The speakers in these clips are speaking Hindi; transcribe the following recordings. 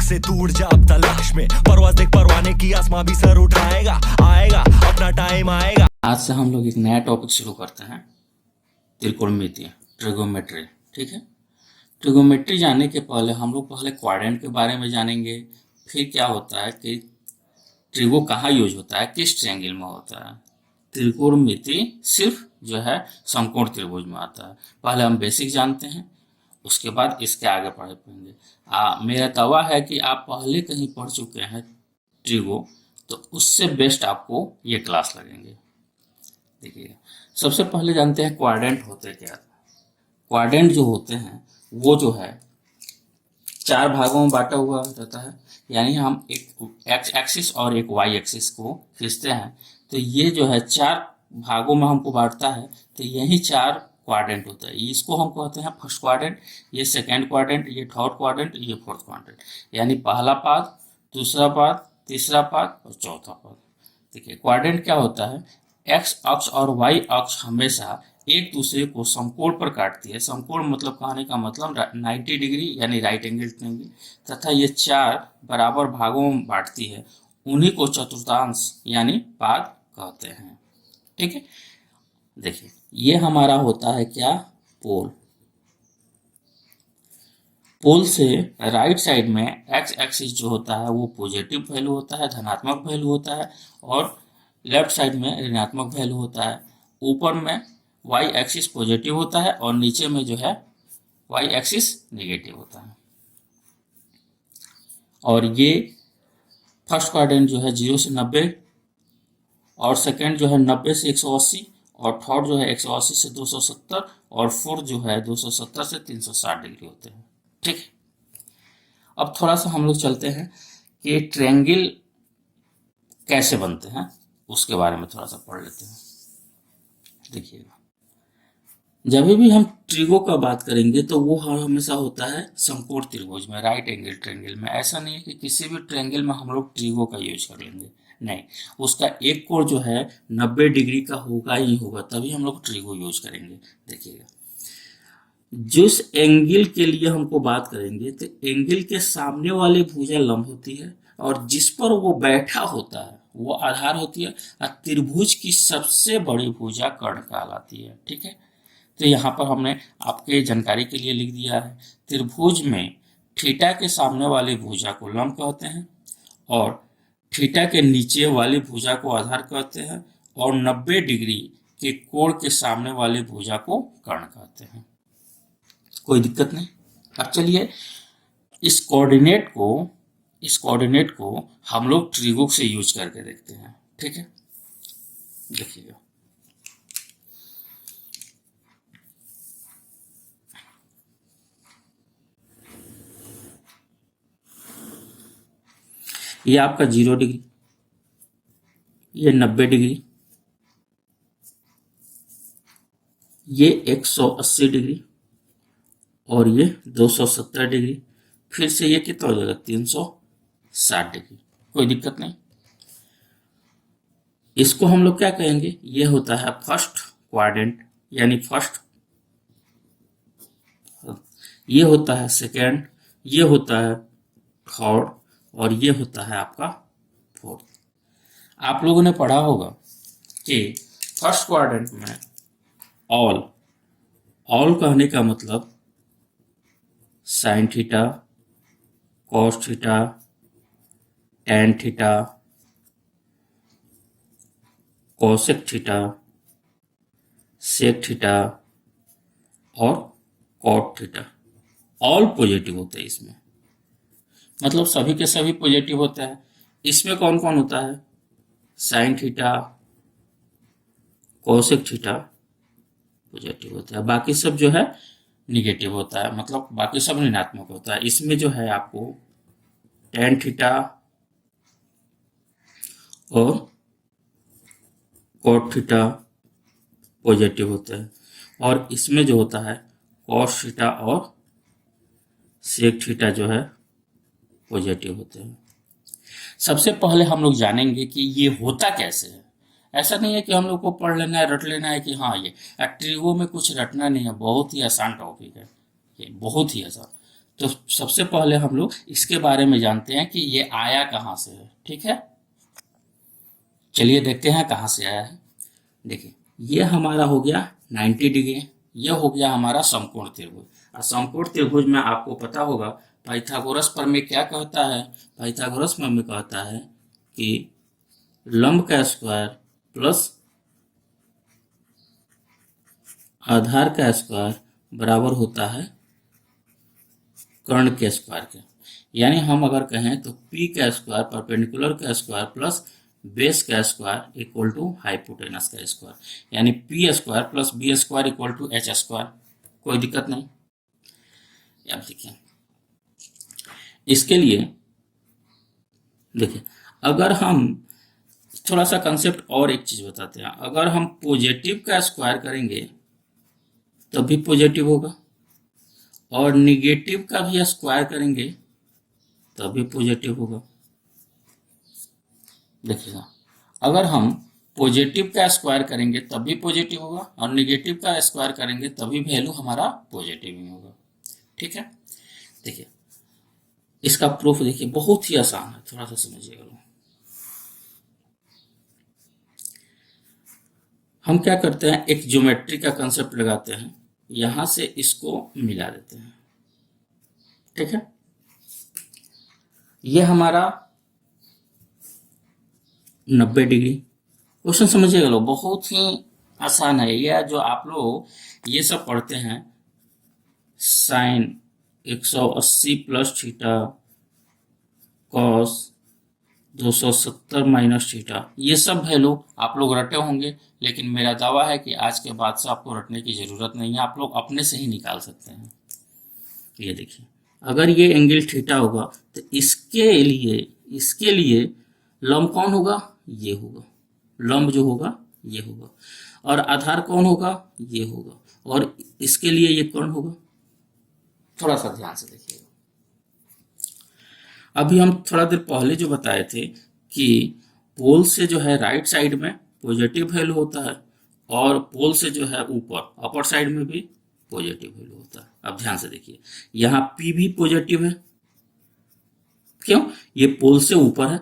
से दूर जा अब तलाश में, परवाज़ देख परवाने की, आसमां भी सर उठाएगा, आएगा अपना टाइम आएगा। आज से हम लोग एक नया टॉपिक शुरू करते हैं, त्रिकोणमिति, ट्रिगोमेट्री। ठीक है, ट्रिगोमेट्री जानने के पहले हम लोग पहले क्वाड्रेंट के बारे में जानेंगे, फिर क्या होता है कि ट्रिगो कहाँ यूज होता है, किस ट्रायंगल में होता है। त्रिकोणमिति सिर्फ जो है समकोण त्रिभुज में आता है। पहले हम बेसिक जानते हैं, उसके बाद इसके आगे पढ़ेंगे। मेरा दावा है कि आप पहले कहीं पढ़ चुके हैं ट्रिगो, तो उससे बेस्ट आपको ये क्लास लगेंगे। देखिए, सबसे पहले जानते हैं क्वाड्रेंट होते क्या। क्वाड्रेंट जो होते हैं वो जो है 4 भागों में बांटा हुआ रहता है, यानी हम एक एक्स एक्सिस और एक वाई एक्सिस को खींचते हैं, तो ये जो है 4 भागों में हमको बांटता है, तो यही 4 क्वाड्रेंट होता है। इसको हम कहते हैं फर्स्ट क्वाड्रेंट, ये सेकेंड क्वाड्रेंट, ये थर्ड क्वाड्रेंट, ये फोर्थ क्वाड्रेंट, यानी पहला पाद, दूसरा पाद, तीसरा पाद और चौथा पाद। देखिए, क्वाड्रेंट क्या होता है, एक्स अक्ष और वाई अक्ष हमेशा एक दूसरे को समकोण पर काटती है। समकोण मतलब कहने का मतलब 90 डिग्री यानी राइट एंगल ट्रायंगल, तथा ये 4 बराबर भागों में बांटती है, उन्हीं को चतुर्थांश यानी पाद कहते हैं। ठीक है, देखिए ये हमारा होता है क्या, पोल। पोल से राइट साइड में एक्स एक्सिस जो होता है वो पॉजिटिव वैल्यू होता है, धनात्मक वैल्यू होता है, और लेफ्ट साइड में ऋणात्मक वैल्यू होता है। ऊपर में वाई एक्सिस पॉजिटिव होता है और नीचे में जो है वाई एक्सिस नेगेटिव होता है। और ये फर्स्ट क्वाड्रेंट जो है 0 से 90, और सेकंड जो है 90 से 180, और थर्ड जो है 180 से 270, और फोर्थ जो है 270 से 360 डिग्री होते हैं। ठीक है, अब थोड़ा सा हम लोग चलते हैं कि ट्रायंगल कैसे बनते हैं, उसके बारे में थोड़ा सा पढ़ लेते हैं। देखिएगा, जब भी हम ट्रिगो का बात करेंगे तो वो हमेशा होता है समकोण त्रिभुज में, राइट एंगल ट्रायंगल में। ऐसा नहीं है कि किसी भी ट्रायंगल में हम लोग ट्रिगो का यूज कर लेंगे, नहीं, उसका एक कोण जो है 90 डिग्री का होगा ही होगा, तभी हम लोग ट्रिगो यूज करेंगे। देखिएगा, जिस एंगल के लिए हमको बात करेंगे तो एंगल के सामने वाली भुजा लंब होती है, और जिस पर वो बैठा होता है वो आधार होती है, और त्रिभुज की सबसे बड़ी भुजा कर्ण कहलाती है। ठीक है, तो यहाँ पर हमने आपके जानकारी के लिए लिख दिया है, त्रिभुज में थीटा के सामने वाली भुजा को लंब कहते हैं, और थीटा के नीचे वाली भुजा को आधार कहते हैं, और 90 डिग्री के कोण के सामने वाली भुजा को कर्ण कहते हैं। कोई दिक्कत नहीं। अब चलिए इस कोऑर्डिनेट को हम लोग ट्रिगो से यूज करके देखते हैं। ठीक है, देखिएगा, ये आपका 0 डिग्री, ये 90 डिग्री, ये 180 डिग्री, और ये 270 डिग्री, फिर से ये कितना हो जाएगा 360 डिग्री। कोई दिक्कत नहीं। इसको हम लोग क्या कहेंगे, ये होता है फर्स्ट क्वाड्रेंट यानी फर्स्ट, ये होता है सेकेंड, ये होता है थर्ड, और ये होता है आपका फोर्थ। आप लोगों ने पढ़ा होगा कि फर्स्ट क्वाड्रेंट में ऑल कहने का मतलब sine theta, cos theta, tan theta, cosec theta, sec theta और कॉट थीटा, ऑल पॉजिटिव होते हैं इसमें, मतलब सभी के सभी पॉजिटिव होते हैं। इसमें कौन कौन होता है, sine theta, cosec theta positive होता है, बाकी सब जो है निगेटिव होता है, मतलब बाकी सब ऋणात्मक होता है। इसमें जो है आपको टैन थीटा और कॉट थीटा पॉजिटिव होता है, और इसमें जो होता है कॉस थीटा और सेक थीटा जो है पॉजिटिव होते हैं। सबसे पहले हम लोग जानेंगे कि ये होता कैसे है। ऐसा नहीं है कि हम लोग को पढ़ लेना है, रट लेना है कि हाँ ये ट्रिगो में कुछ रटना नहीं है, बहुत ही आसान टॉपिक है ये, बहुत ही आसान। तो सबसे पहले हम लोग इसके बारे में जानते हैं कि ये आया कहाँ से है। ठीक है, चलिए देखते हैं कहाँ से आया है। देखिए, ये हमारा हो गया 90 डिग्री, ये हो गया हमारा समकोण त्रिभुज। और समकोण त्रिभुज में आपको पता होगा पाइथागोरस प्रमेय क्या कहता है। पाइथागोरस प्रमेय कहता है कि लंब का स्क्वायर प्लस आधार का स्क्वायर बराबर होता है कर्ण के स्क्वायर के। यानी हम अगर कहें तो पी का स्क्वायर परपेंडिकुलर का स्क्वायर प्लस बेस का स्क्वायर इक्वल टू हाइपोटेनस का स्क्वायर, यानी P square plus B square equal to H square. कोई दिक्कत नहीं। अब देखिए, इसके लिए देखिए, अगर हम थोड़ा सा कंसेप्ट और एक चीज बताते हैं, अगर हम पॉजिटिव का स्क्वायर करेंगे तब भी पॉजिटिव होगा, और निगेटिव का भी स्क्वायर करेंगे तब भी पॉजिटिव होगा। देखिएगा, अगर हम पॉजिटिव का स्क्वायर करेंगे तब भी पॉजिटिव होगा, और निगेटिव का स्क्वायर करेंगे तभी वैल्यू हमारा पॉजिटिव ही होगा। ठीक है, देखिए इसका प्रूफ देखिए बहुत ही आसान है, थोड़ा सा समझिएगा। हम क्या करते हैं, एक ज्योमेट्री का कंसेप्ट लगाते हैं, यहां से इसको मिला देते हैं। ठीक है, ये हमारा 90 डिग्री। क्वेश्चन समझिएगा लोग, बहुत ही आसान है। यह जो आप लोग ये सब पढ़ते हैं, sine 180 plus theta cos 270 minus theta, ये सब वैल्यू आप लोग रटे होंगे, लेकिन मेरा दावा है कि आज के बाद से आपको रटने की जरूरत नहीं है, आप लोग अपने से ही निकाल सकते हैं। ये देखिए, अगर ये एंगल थीटा होगा तो इसके लिए लंब कौन होगा, ये होगा। लंब जो होगा ये होगा, और आधार कौन होगा, ये होगा, और इसके लिए ये कर्ण होगा। थोड़ा सा ध्यान से देखिएगा। अभी हम थोड़ा देर पहले जो बताए थे कि पोल से जो है राइट साइड में पॉजिटिव वैल्यू होता है, और पोल से जो है ऊपर अपर साइड में भी पॉजिटिव वैल्यू होता है। अब ध्यान से देखिए, यहाँ P भी पॉजिटिव है, क्यों, ये पोल से ऊपर है,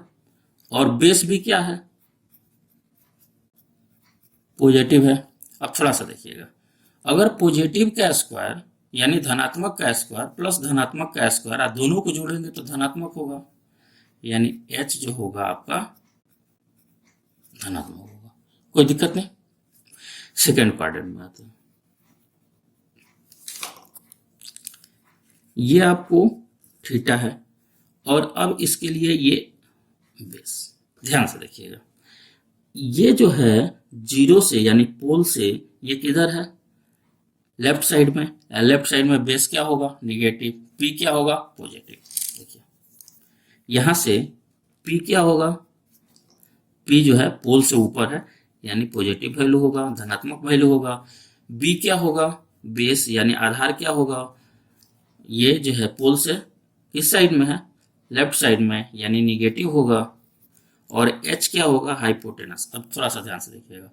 और बेस भी क्या है, पॉजिटिव है। अब थोड़ा सा देखिएगा, अगर पॉजिटिव का स्क्वायर यानी धनात्मक का स्क्वायर प्लस धनात्मक का स्क्वायर दोनों को जोड़ेंगे तो धनात्मक होगा, यानी H जो होगा आपका धनात्मक होगा। कोई दिक्कत नहीं। सेकेंड क्वाड्रेंट में आते हैं, ये आपको थीटा है, और अब इसके लिए ये बेस। ध्यान से देखिएगा, ये जो है जीरो से यानी पोल से ये किधर है, लेफ्ट साइड में। लेफ्ट साइड में बेस क्या होगा, निगेटिव, पी क्या होगा, पॉजिटिव। देखिए यहां से पी क्या होगा, पी जो है पोल से ऊपर है यानी पॉजिटिव वैल्यू होगा, धनात्मक वैल्यू होगा। बी क्या होगा, बेस यानी आधार क्या होगा, ये जो है पोल से किस साइड में है, लेफ्ट साइड में, यानी निगेटिव होगा, और एच क्या होगा, हाइपोटेनस। अब थोड़ा सा ध्यान से देखिएगा,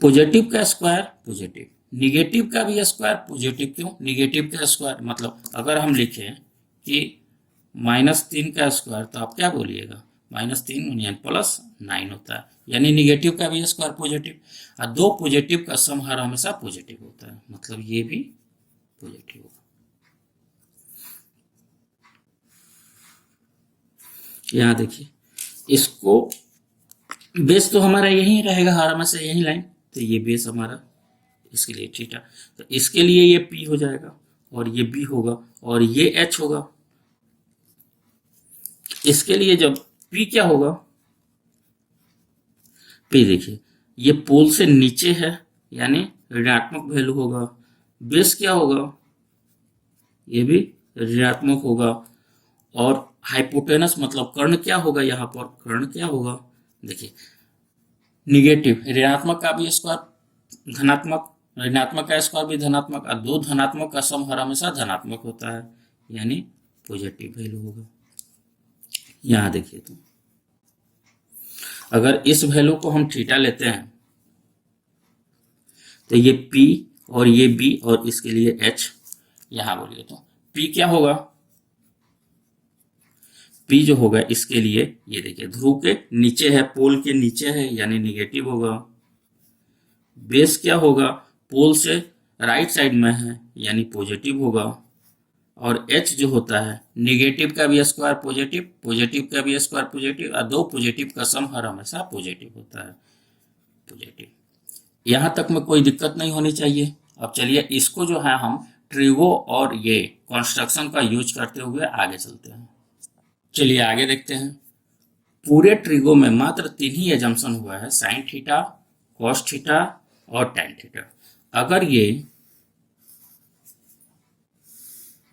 पॉजिटिव का स्क्वायर पॉजिटिव, निगेटिव का भी स्क्वायर पॉजिटिव। क्यों, निगेटिव का स्क्वायर मतलब अगर हम लिखें कि -3 का स्क्वायर तो आप क्या बोलिएगा, -3 यानी +9 होता है, यानी निगेटिव का भी स्क्वायर पॉजिटिव, और दो पॉजिटिव का सम हर हमेशा पॉजिटिव होता है, मतलब ये भी पॉजिटिव होगा। यहाँ देखिए, इसको बेस तो हमारा यही रहेगा, हर हमेशा यही लाइन, तो ये बेस हमारा, इसके लिए थीटा, तो इसके लिए ये पी हो जाएगा, और ये बी होगा, और ये एच होगा। इसके लिए जब पी क्या होगा, पी देखिए ये पोल से नीचे है यानी ऋणात्मक वैल्यू होगा। बेस क्या होगा, ये भी ऋणात्मक होगा, और हाइपोटेनस मतलब कर्ण क्या होगा, यहाँ पर कर्ण क्या होगा, देखिए निगेटिव, ऋणात्मक का भी स्क्वायर धनात्मक, ऋणात्मक का स्क्वायर भी धनात्मक, और दो धनात्मक का सम हर हमेशा धनात्मक होता है, यानी पॉजिटिव वैल्यू होगा। यहां देखिए, तो अगर इस वैल्यू को हम थीटा लेते हैं तो ये P और ये B और इसके लिए H, यहां बोलिए तो P क्या होगा, P जो होगा इसके लिए ये देखिए ध्रुव के नीचे है, पोल के नीचे है यानी निगेटिव होगा। बेस क्या होगा, पोल से राइट साइड में है यानी पॉजिटिव होगा। और H जो होता है निगेटिव का भी स्क्वायर पॉजिटिव, पॉजिटिव का भी स्क्वायर पॉजिटिव, और दो पॉजिटिव का सम हर हमेशा पॉजिटिव होता है, पॉजिटिव। यहां तक में कोई दिक्कत नहीं होनी चाहिए। अब चलिए इसको जो है हम ट्रिगो और ये कंस्ट्रक्शन का यूज करते हुए आगे चलते हैं। चलिए आगे देखते हैं। पूरे ट्रिगो में मात्र 3 ही एजम्पशन हुआ है, साइन थीटा, कॉस थीटा और टैन थीटा। अगर ये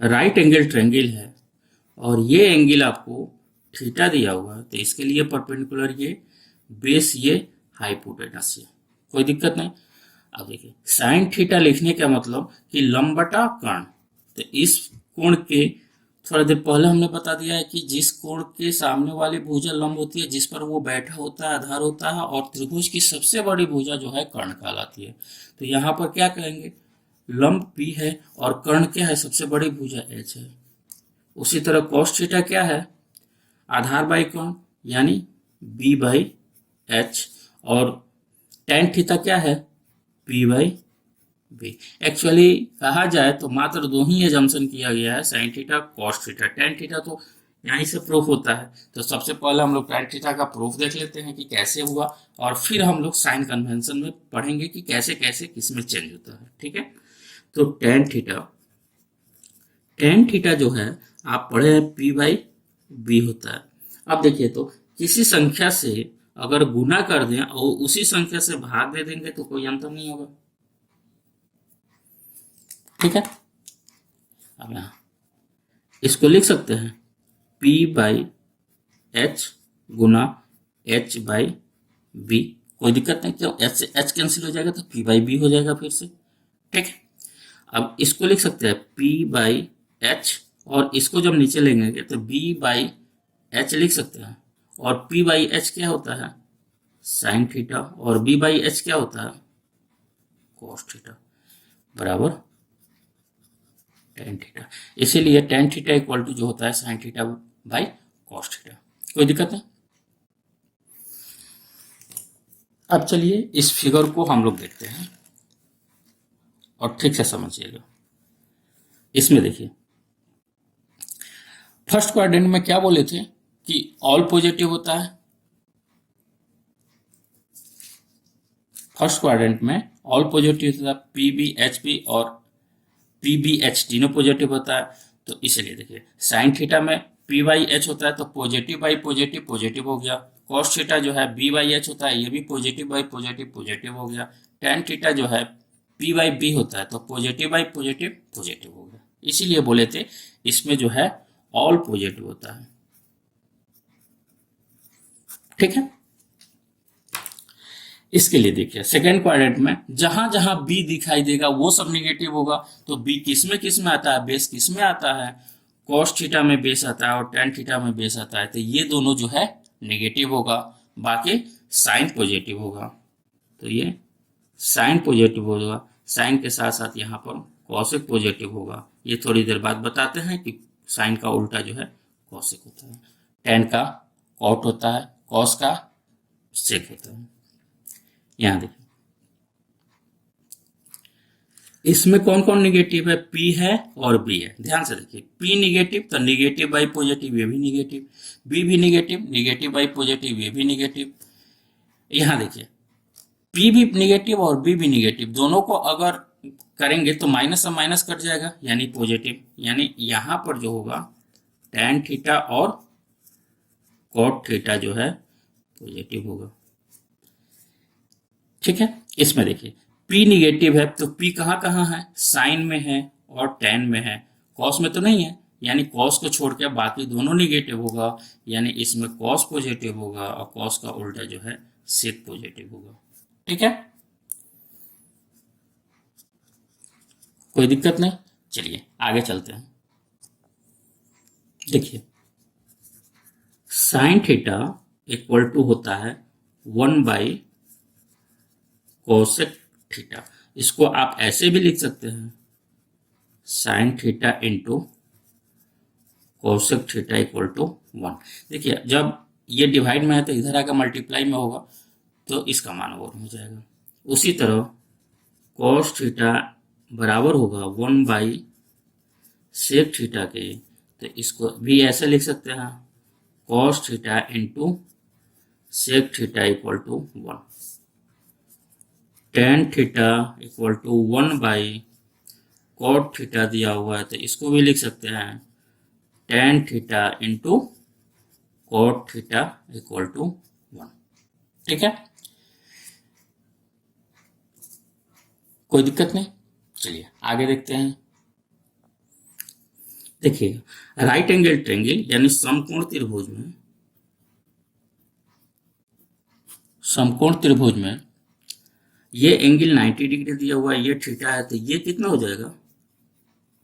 राइट एंगल ट्रायंगल है और ये एंगल आपको थीटा दिया हुआ है तो इसके लिए परपेंडिकुलर ये, बेस ये, हाइपोटेनस ये, कोई दिक्कत नहीं। अब देखिए साइन थीटा लिखने का मतलब कि लंब बटा कर्ण, तो इस कोण के थोड़ा देर पहले हमने बता दिया है कि जिस कोण के सामने वाली भुजा लंब होती है, जिस पर वो बैठा होता है, आधार होता है, और त्रिभुज की सबसे बड़ी भुजा जो है कर्ण कहलाती है। तो यहाँ पर क्या कहेंगे, लंब P है और कर्ण क्या है, सबसे बड़ी भुजा H है। उसी तरह cos थीटा क्या है, आधार बाई कर्ण यानी B बाई H, और tan थीटा क्या है, P बाई बी। एक्चुअली कहा जाए तो मात्र 2 ही एजम्पशन किया गया है, sign theta, cos theta. Tan theta तो यहीं से प्रूफ होता है। तो सबसे पहले हम लोग टैन थीटा का प्रूफ देख लेते हैं कि कैसे हुआ, और फिर हम लोग साइन कन्वेंशन में पढ़ेंगे कि कैसे कैसे किसमें चेंज होता है, ठीक है। तो टैन थीटा जो है आप पढ़े हैं P बाई बी होता है। अब देखिए तो किसी संख्या से अगर गुना कर दें और उसी संख्या से भाग दे देंगे तो कोई अंतर नहीं होगा, ठीक है। अब यहां इसको लिख सकते हैं P बाई H गुना H बाई बी, कोई दिक्कत नहीं, क्यों H से H कैंसिल हो जाएगा तो P बाई बी हो जाएगा फिर से, ठीक है। अब इसको लिख सकते हैं P बाई H, और इसको जब नीचे लेंगे तो B बाई H लिख सकते हैं, और P बाई H क्या होता है, साइन थीटा, और B बाई H क्या होता है, कॉस थीटा, बराबर टेन थीटा। इसीलिए टेन थीटा इक्वल टू जो होता है sine theta by cos theta, कोई दिक्कत नहीं। अब चलिए इस फिगर को हम लोग देखते हैं और ठीक से समझिएगा। इसमें देखिए फर्स्ट क्वाड्रेंट में क्या बोले थे कि ऑल पॉजिटिव होता है, फर्स्ट क्वाड्रेंट में ऑल पॉजिटिव होता है, पी बी एच पी और पी बी एच तीनों पॉजिटिव होता है। तो इसलिए देखिए साइन थीटा में पी बाई एच होता है तो पॉजिटिव बाई पॉजिटिव पॉजिटिव हो गया। कॉस थीटा जो है बी बाई एच होता है, ये भी पॉजिटिव बाई पॉजिटिव पॉजिटिव हो गया। टेन थीटा जो है पी बाई बी होता है तो पॉजिटिव बाई पॉजिटिव पॉजिटिव हो गया। इसीलिए बोले थे इसमें जो है ऑल पॉजिटिव होता है, ठीक है। इसके लिए देखिए सेकेंड क्वाड्रेंट में जहां जहां बी दिखाई देगा वो सब निगेटिव होगा। तो बी किस में आता है, बेस किस में आता है, कॉस थीटा में बेस आता है और टेन थीटा में बेस आता है। तो ये दोनों जो है निगेटिव होगा, बाकी साइन पॉजिटिव होगा। तो ये साइन पॉजिटिव होगा, साइन के साथ साथ यहाँ पर कॉसिक पॉजिटिव होगा। ये थोड़ी देर बाद बताते हैं कि साइन का उल्टा जो है कॉसिक होता है, टेन का कॉट होता है, कॉस का सेक होता है। यहां देखिए इसमें कौन कौन निगेटिव है, P है और B है। ध्यान से देखिए P निगेटिव तो निगेटिव बाई पॉजिटिव ये भी निगेटिव, B भी निगेटिव, निगेटिव बाई पॉजिटिव ये भी निगेटिव। यहां देखिए P भी निगेटिव और B भी निगेटिव, दोनों को अगर करेंगे तो माइनस से माइनस कट जाएगा यानी पॉजिटिव, यानी यहां पर जो होगा tan थीटा और cot थीटा जो है पॉजिटिव होगा, ठीक है। इसमें देखिए P निगेटिव है तो P कहाँ कहाँ है, साइन में है और टेन में है, कॉस में तो नहीं है, यानी कॉस को छोड़ के बाकी दोनों निगेटिव होगा, यानी इसमें कॉस पॉजिटिव होगा और कॉस का उल्टा जो है सेक पॉजिटिव होगा, ठीक है। कोई दिक्कत नहीं, चलिए आगे चलते हैं। देखिए साइन थीटा इक्वल टू होता है 1 बाई कोसेक थीटा। इसको आप ऐसे भी लिख सकते हैं sine theta into cosec theta equal to 1। देखिए जब ये डिवाइड में है तो इधर आकर मल्टीप्लाई में होगा तो इसका मान 1 हो जाएगा। उसी तरह कॉस थीटा बराबर होगा 1 बाई सेक थीटा के, तो इसको भी ऐसे लिख सकते हैं cos theta into sec theta equal to 1। Tan theta equal to 1 by cot theta दिया हुआ है तो इसको भी लिख सकते हैं tan theta into cot theta equal to 1। ठीक है, कोई दिक्कत नहीं। चलिए आगे देखते हैं। देखिए राइट एंगल ट्रायंगल यानी समकोण त्रिभुज में ये एंगल 90 डिग्री दिया हुआ है, ये थीटा है, तो ये कितना हो जाएगा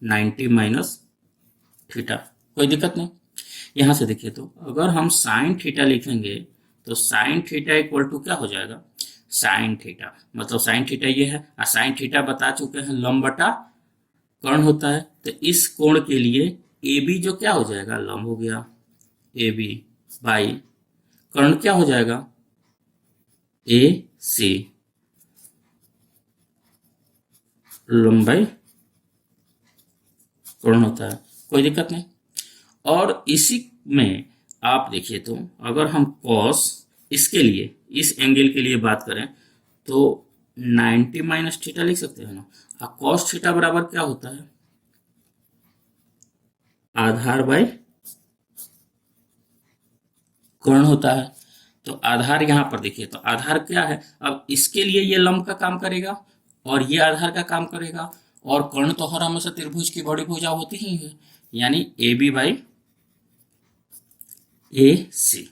90 माइनस थीटा। कोई दिक्कत नहीं। यहां से देखिए तो अगर हम साइन थीटा लिखेंगे तो साइन थीटा इक्वल टू क्या हो जाएगा साइन थीटा, मतलब साइन थीटा ये है और साइन थीटा बता चुके हैं लंब बटा कर्ण होता है, तो इस कोण के लिए ए बी जो क्या हो जाएगा लंब हो गया ए बी बाई कर्ण क्या हो जाएगा ए सी लंबाई कर्ण होता है। कोई दिक्कत नहीं। और इसी में आप देखिए तो अगर हम कॉस इसके लिए इस एंगल के लिए बात करें तो 90 माइनस थीटा लिख सकते हैं ना। और कॉस थीटा बराबर क्या होता है आधार बाई कर्ण होता है। तो आधार यहां पर देखिए तो आधार क्या है, अब इसके लिए ये लंब का काम करेगा और ये आधार का काम करेगा, और कर्ण तो हर हमेशा त्रिभुज की बड़ी भुजा होती ही है, यानी ए बी बाई ए सी।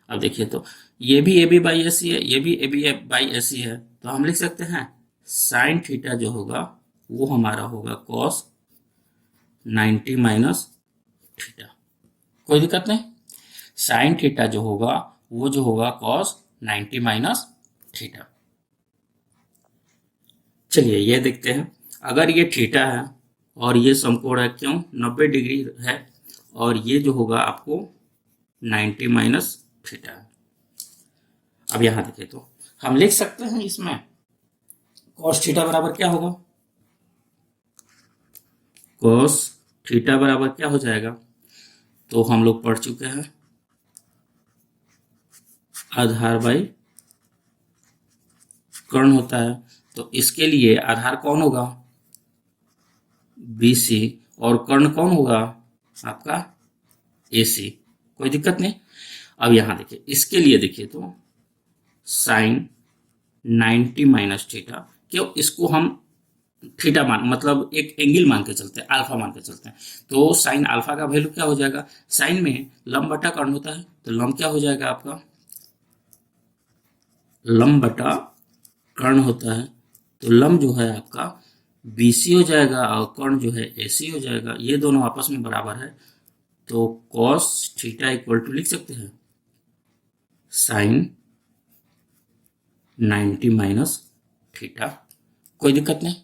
अब देखिए तो ये भी ए बी बाई ए सी है, ये भी ए बी बाई ए सी है, तो हम लिख सकते हैं साइन थीटा जो होगा वो हमारा होगा कॉस 90 माइनस थीटा। कोई दिक्कत नहीं। साइन थीटा जो होगा वो जो होगा कॉस 90 माइनस थीटा। चलिए ये देखते हैं, अगर ये थीटा है और ये समकोण है, क्यों 90 डिग्री है, और ये जो होगा आपको 90 माइनस थीटा है। अब यहां देखिए तो हम लिख सकते हैं इसमें कॉस थीटा बराबर क्या होगा, कॉस थीटा बराबर क्या हो जाएगा, तो हम लोग पढ़ चुके हैं आधार बाई कर्ण होता है, तो इसके लिए आधार कौन होगा बी सी और कर्ण कौन होगा आपका ए सी। कोई दिक्कत नहीं। अब यहां देखिए इसके लिए देखिए तो साइन 90 माइनस थीटा, क्यों इसको हम थीटा मान मतलब एक एंगल मान के चलते हैं, अल्फा मान के चलते हैं, तो साइन अल्फा का वैल्यू क्या हो जाएगा, साइन में लंब बटा कर्ण होता है, तो लंब क्या हो जाएगा आपका लंब बटा कर्ण होता है, तो लंब जो है आपका BC हो जाएगा और कर्ण जो है AC हो जाएगा, ये दोनों आपस में बराबर है, तो cos थीटा इक्वल टू लिख सकते हैं साइन 90 माइनस थीटा। कोई दिक्कत नहीं।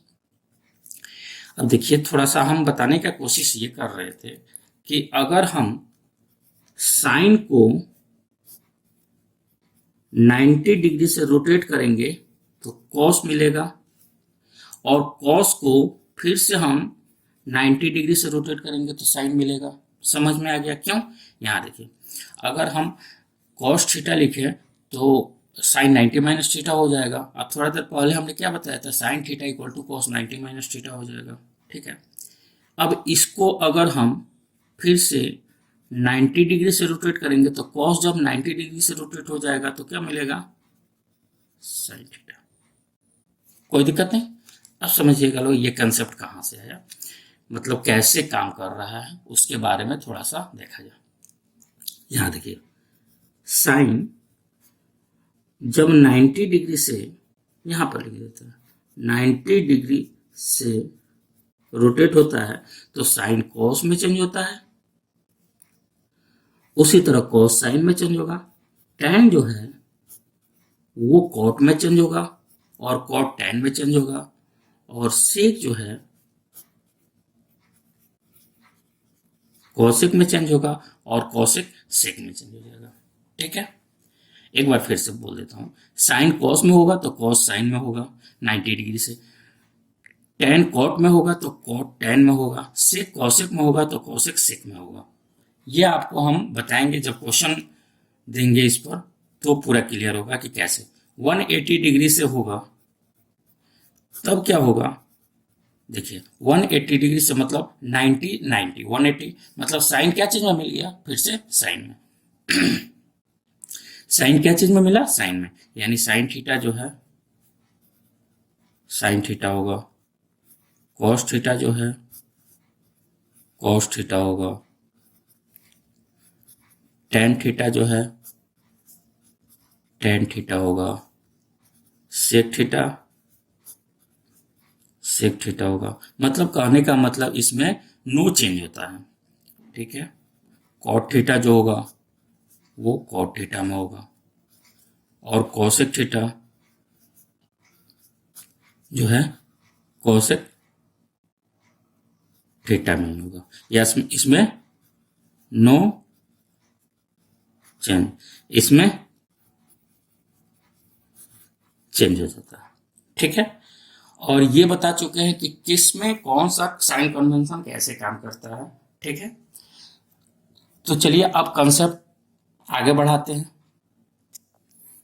अब देखिए थोड़ा सा हम बताने का कोशिश ये कर रहे थे कि अगर हम साइन को 90 डिग्री से रोटेट करेंगे तो कॉस मिलेगा, और कॉस को फिर से हम 90 डिग्री से रोटेट करेंगे तो साइन मिलेगा। समझ में आ गया क्यों। यहाँ देखिए अगर हम कॉस थीटा लिखे तो साइन 90 माइनस थीटा हो जाएगा, अब थोड़ा देर पहले हमने क्या बताया था sine theta equal to cos 90 minus theta हो जाएगा। ठीक है, अब इसको अगर हम फिर से 90 डिग्री से रोटेट करेंगे तो कॉस जब 90 डिग्री से रोटेट हो जाएगा तो क्या मिलेगा साइन थीटा। कोई दिक्कत नहीं। अब समझिएगा लो ये कंसेप्ट कहाँ से आया, मतलब कैसे काम कर रहा है उसके बारे में थोड़ा सा देखा जाए। यहां देखिए साइन जब 90 डिग्री से यहां पर लिख देते हैं 90 डिग्री से रोटेट होता है तो साइन कॉस में चेंज होता है, उसी तरह कॉस साइन में चेंज होगा, टैन जो है वो कॉट में चेंज होगा और कॉट टैन में चेंज होगा, और सेक जो है कोसेक में चेंज होगा और कोसेक सेक में चेंज हो जाएगा। ठीक है, एक बार फिर से बोल देता हूँ, साइन कॉस में होगा तो कॉस साइन में होगा 90 डिग्री से, टेन कॉट में होगा तो कॉट टेन में होगा, सेक कॉसेक में होगा तो कॉसेक सेक में होगा। ये आपको हम बताएंगे जब क्वेश्चन देंगे इस पर, तो पूरा क्लियर होगा कि कैसे। 180 डिग्री से होगा तब क्या होगा, देखिए 180 डिग्री से मतलब 90 90 180 मतलब साइन क्या चीज में मिल गया, फिर से साइन में साइन क्या चीज में मिला, साइन में, यानी साइन थीटा जो है, साइन थीटा होगा, कॉस थीटा जो है कॉस थीटा होगा, टेन थीटा जो है टेन थीटा होगा, सेक थीटा सेक थीटा होगा। मतलब कहने का मतलब इसमें नो चेंज होता है। ठीक है, कॉट थीटा जो होगा वो कॉट थीटा में होगा और कोसेक थीटा जो है कोसेक थीटा में होगा, या इसमें नो चेंज, इसमें चेंज हो जाता है। ठीक है, और ये बता चुके हैं कि किस में कौन सा साइन कन्वेंशन कैसे काम करता है। ठीक है, तो चलिए अब कंसेप्ट आगे बढ़ाते हैं।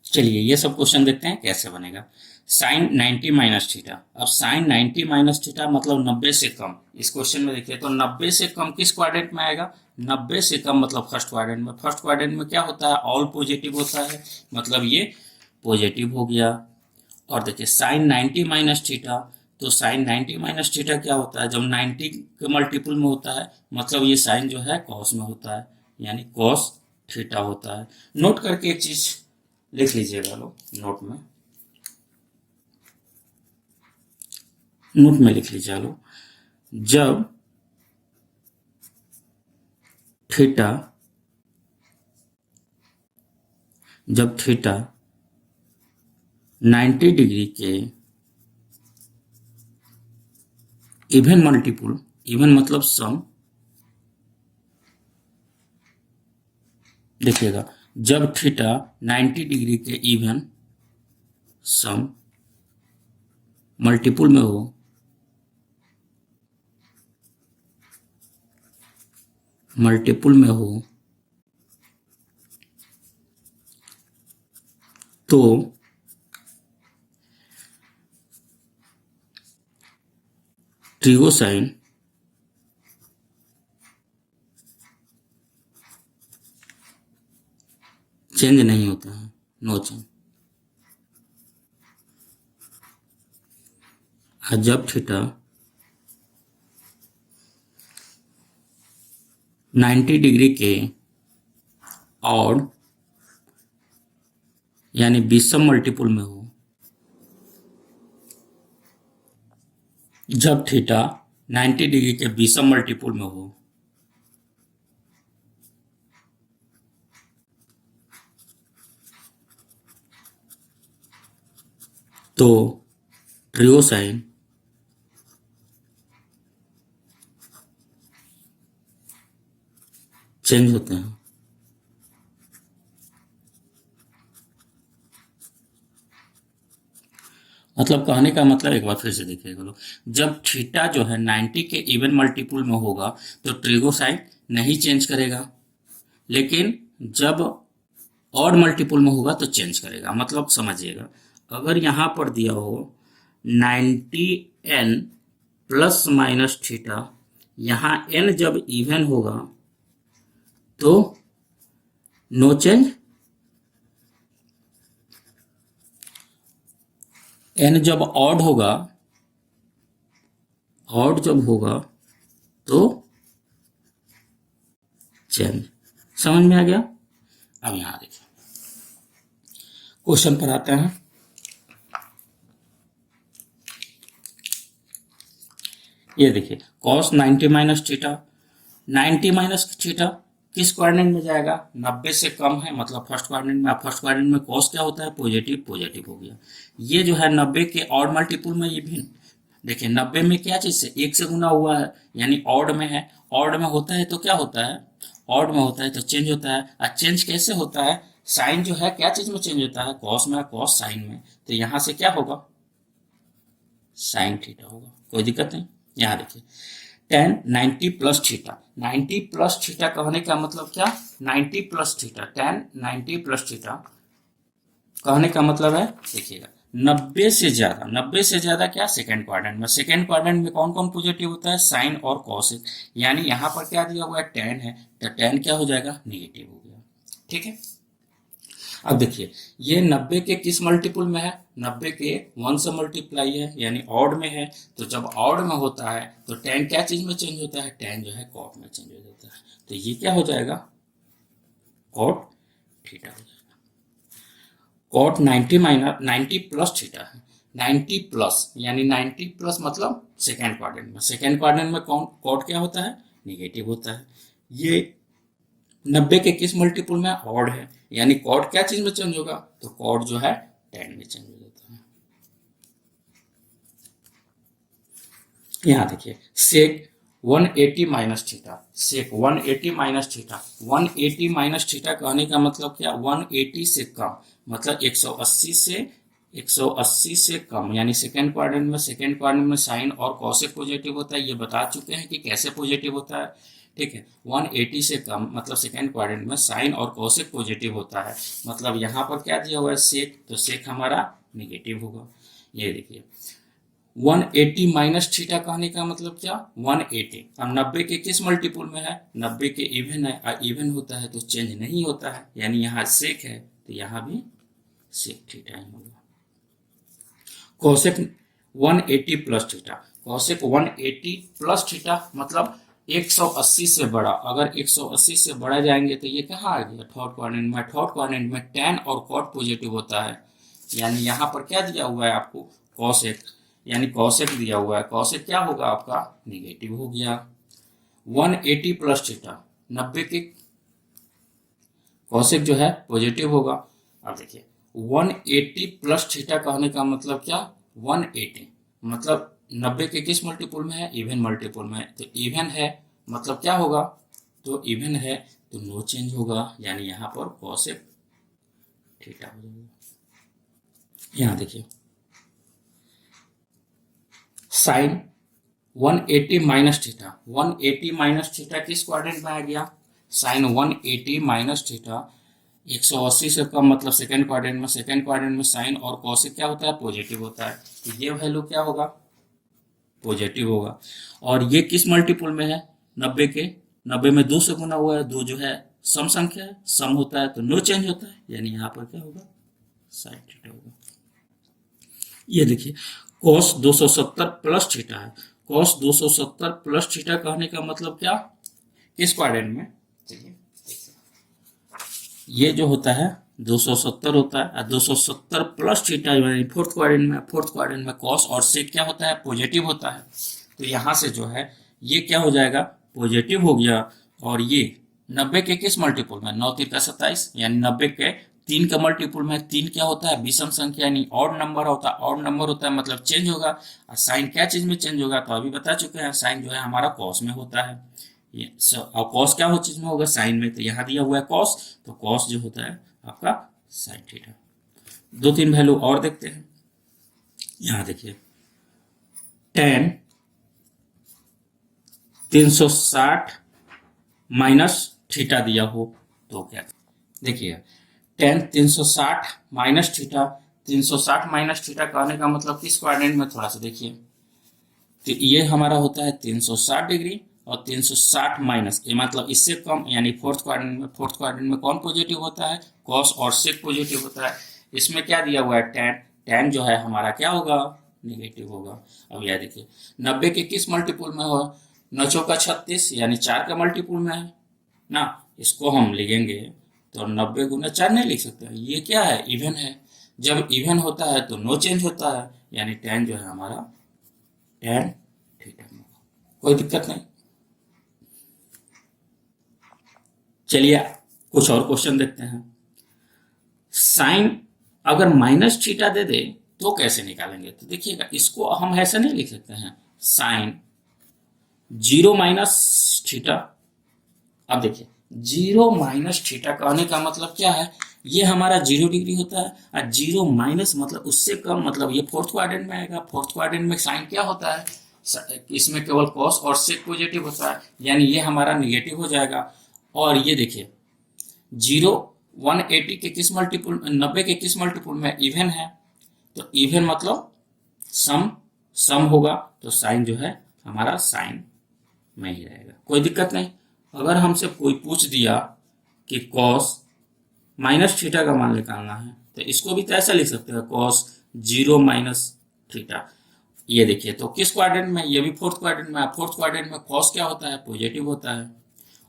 चलिए ये सब क्वेश्चन देखते हैं कैसे बनेगा। साइन 90 माइनस थीटा, अब साइन 90 माइनस थीटा मतलब 90 से कम। इस क्वेश्चन में देखिए तो 90 से कम किस क्वाड्रेंट में आएगा, 90 से कम मतलब फर्स्ट क्वाड्रेंट में। फर्स्ट क्वाड्रेंट में क्या होता है, ऑल पॉजिटिव होता है, मतलब ये पॉजिटिव हो गया। और देखिए साइन 90 माइनस थीटा, तो साइन 90 माइनस थीटा क्या होता है, जब 90 के मल्टीपल में होता है मतलब ये साइन जो है कॉस में होता है, यानी कॉस थीटा होता है। नोट करके एक चीज लिख लीजिएगा लोग, नोट में लिख लीजिए लो, जब थीटा 90 डिग्री के इवन मल्टीपल, इवन मतलब सम, देखिएगा जब थीटा 90 डिग्री के इवन सम मल्टीपल में हो, तो ट्रिगो साइन चेंज नहीं होता है, नो चेंज। जब थीटा 90 डिग्री के और यानी विषम मल्टीपल में हो, जब थीटा 90 डिग्री के विषम मल्टीपल में हो तो ट्रिगो साइन चेंज होते हैं। मतलब कहने का मतलब एक बार फिर से देखिएगा लोग, जब थीटा जो है 90 के इवन मल्टीपल में होगा तो ट्रिगो साइन नहीं चेंज करेगा, लेकिन जब ऑड मल्टीपल में होगा तो चेंज करेगा। मतलब समझिएगा, अगर यहां पर दिया हो 90n प्लस माइनस थीटा, यहां n जब इवन होगा तो नो चेंज, n जब ऑड होगा, ऑड जब होगा तो चेंज। समझ में आ गया। अब यहां देखिए क्वेश्चन पर आते हैं। ये देखिए cos 90 minus theta, 90 minus theta किस क्वाड्रेंट में जाएगा, 90 से कम है मतलब फर्स्ट क्वाड्रेंट में। फर्स्ट क्वाड्रेंट में cos क्या होता है, पॉजिटिव, पॉजिटिव हो गया। ये जो है 90 के ऑड मल्टीपल में, ये भी देखिए 90 में क्या चीज से 1 से गुना हुआ है यानी ऑड में है, ऑड में होता है तो क्या होता है, ऑड में होता है तो चेंज होता है। और चेंज कैसे होता है, साइन जो है क्या चीज में चेंज होता है, कॉस में, कॉस साइन में। तो यहां से क्या होगा, साइन थीटा होगा, कोई दिक्कत नहीं। यहां देखिए ten 90 plus theta, 90 plus theta कहने का मतलब क्या, 90 plus theta, ten 90 plus theta कहने का मतलब है, देखिएगा 90 से ज्यादा, 90 से ज्यादा क्या, सेकेंड क्वाड्रेंट में। सेकेंड क्वाड्रेंट में कौन कौन पॉजिटिव होता है, साइन और कॉस। यानी यहां पर क्या दिया हुआ है, टेन है, तो टेन क्या हो जाएगा, निगेटिव हो गया। ठीक है, अब देखिए ये 90 के किस मल्टीपुल में है, 90 के 1 से मल्टीप्लाई है, यानी ऑड में है। तो जब ऑड में होता है तो टेन क्या चीज में चेंज होता है, टेन जो है कॉट में चेंज हो जाता है। तो ये क्या हो जाएगा, कॉट थीटा हो जाएगा। कॉट 90 माइनस 90 प्लस थीटा है, 90 प्लस यानी 90 प्लस मतलब सेकेंड क्वाड्रेंट में। सेकेंड क्वाड्रेंट में कौन, कॉट क्या होता है, निगेटिव होता है। ये 90 के किस मल्टीपुल में, ऑड है, यानी कॉट क्या चीज में चेंज होगा, तो कॉट जो है टेन में चेंज हो जाता है। यहां देखिए सेक 180 माइनस थीटा, सेक 180 माइनस थीटा, 180 माइनस थीटा कहने का मतलब क्या, 180 से कम, मतलब 180 से 180 से कम, यानी सेकेंड क्वाड्रेंट में, सेकेंड क्वाड्रेंट में साइन और कॉसेक पॉजिटिव होता है। ये बता चुके हैं कि कैसे पॉजिटिव होता है। ठीक है, 180 से कम मतलब सेकेंड क्वाड्रेंट में साइन और कॉसेक पॉजिटिव होता है। मतलब यहाँ पर क्या दिया हुआ है, सेक, तो सेक हमारा निगेटिव होगा। ये देखिए 180 माइनस थीटा कहने का मतलब क्या, 180। अब 90 के किस मल्टीपुल में है, 90 के इवन है, और इवन होता है तो चेंज नहीं होता है, यानी यहाँ सेक है तो यहाँ भी सेक थीटा ही होगा। Cosec 180 plus theta, cosec 180 plus theta मतलब 180 से बड़ा। अगर 180 से बड़ा जाएंगे तो ये कहाँ आ गया, थर्ड क्वाड्रेंट में। थर्ड क्वाड्रेंट में टेन और कॉट पॉजिटिव होता है, यानी यहाँ पर क्या दिया हुआ है आपको, कॉसेक, यानी कॉसेक दिया हुआ है, कॉसेक क्या होगा आपका, निगेटिव हो गया। 180 प्लस थीटा, 90 के कॉसेक जो है पॉजिटिव होगा। अब देखिए 180 प्लस थीटा कहने का मतलब क्या, 180 मतलब 90 के किस मल्टीपुल में है, इवन मल्टीपुल में। तो इवन है मतलब क्या होगा, तो इवन है तो नो चेंज होगा, यानी यहाँ पर कॉसेक थीटा हो जाएगा। यहाँ देखिए sine 180 minus theta, 180 minus theta किस क्वाड्रेंट में आ गया, साइन 180 माइनस थीटा 180 से कम मतलब सेकेंड क्वाड्रेंट में। सेकेंड क्वाड्रेंट में साइन और कॉसेक क्या होता है, पॉजिटिव होता है। तो ये वैल्यू क्या होगा, पॉजिटिव होगा। और ये किस मल्टीपुल में है, 90 के, 90 में 2 से गुना हुआ है, 2 जो है सम संख्या है, सम होता है तो नो चेंज होता है, यानी यहाँ पर क्या होगा, साइन थीटा होगा। ये देखिए कॉस 270 प्लस थीटा है, कॉस 270 प्लस थीटा कहने का मतलब क्या, किस क्वाड्रेंट में, चलिए ये जो होता है 270 होता है, और 270 प्लस थीटा यानी फोर्थ क्वाड्रेंट में। फोर्थ क्वाड्रेंट में कॉस और सेक क्या होता है, पॉजिटिव होता है। तो यहाँ से जो है ये क्या हो जाएगा, पॉजिटिव हो गया। और ये 90 के किस मल्टीपुल में, 9 3 27, यानी 90 के 3 का मल्टीपुल में। 3 क्या होता है, विषम संख्या यानी ऑड नंबर होता है, ऑड नंबर होता है मतलब चेंज होगा। और साइन क्या चीज में चेंज होगा, तो अभी बता चुके हैं, साइन जो है हमारा कॉस में होता है। ये और कॉस क्या हो चीज में होगा, साइन में। तो यहाँ दिया हुआ है कॉस, तो कॉस जो होता है आपका साइन थीटा। 2-3 वैल्यू और देखते हैं। यहाँ देखिए टेन 360 माइनस थीटा दिया हो तो क्या, देखिए ten 360 minus theta, 360 minus theta कहने का मतलब किस क्वाड्रेंट में, थोड़ा सा देखिए। तो ये हमारा होता है 360 डिग्री, और 360 माइनस ये मतलब इससे कम, यानी फोर्थ क्वाड्रेंट में। फोर्थ क्वाड्रेंट में कौन पॉजिटिव होता है, कॉस और सेक पॉजिटिव होता है। इसमें क्या दिया हुआ है, टेन, टेन जो है हमारा क्या होगा, निगेटिव होगा। अब यह देखिए 90 के किस मल्टीपुल में हो, 9 चौका 36 यानी 4 का मल्टीपुल में है ना। इसको हम लिखेंगे तो 90 गुना 4 नहीं लिख सकते, ये क्या है, इवन है। जब इवन होता है तो नो चेंज होता है, यानी टेन जो है हमारा टेन थीटा में, कोई दिक्कत नहीं। चलिए कुछ और क्वेश्चन देखते हैं। साइन अगर माइनस थीटा दे दे तो कैसे निकालेंगे, तो देखिएगा इसको हम ऐसे नहीं लिख सकते हैं, साइन जीरो माइनस थीटा। अब देखिए, जीरो माइनस थीटा कहने का मतलब क्या है, ये हमारा 0 डिग्री होता है, और जीरो माइनस मतलब उससे कम, मतलब ये फोर्थ क्वाड्रेंट में आएगा। फोर्थ क्वाड्रेंट में साइन क्या होता है, इसमें केवल कॉस और सेक पॉजिटिव होता है, यानी ये हमारा निगेटिव हो जाएगा। और ये देखिए, जीरो 180 के किस मल्टीपुल, 90 के किस मल्टीपुल में, इवन है, तो इवन मतलब सम, सम होगा, तो साइन जो है हमारा साइन में ही रहेगा, कोई दिक्कत नहीं। अगर हमसे कोई पूछ दिया कि कॉस माइनस थीटा का मान निकालना है, तो इसको भी तो ऐसा लिख सकते हैं, कॉस जीरो माइनस थीटा। ये देखिए, तो किस क्वाड्रेंट में, ये भी फोर्थ क्वाड्रेंट में है। फोर्थ क्वाड्रेंट में कॉस क्या होता है, पॉजिटिव होता है,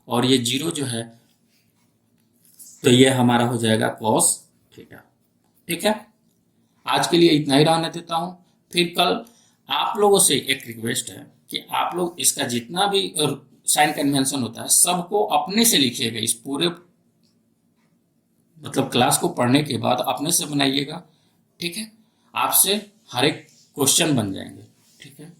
और ये जीरो जो है, तो ये हमारा हो जाएगा कॉस थीटा। ठीक है, आज के लिए इतना ही रहने देता हूं। फिर कल आप लोगों से एक रिक्वेस्ट है कि आप लोग इसका जितना भी साइन कन्वेंशन होता है सबको अपने से लिखिएगा। इस पूरे मतलब क्लास को पढ़ने के बाद अपने से बनाइएगा। ठीक है, आपसे हर एक क्वेश्चन बन जाएंगे। ठीक है।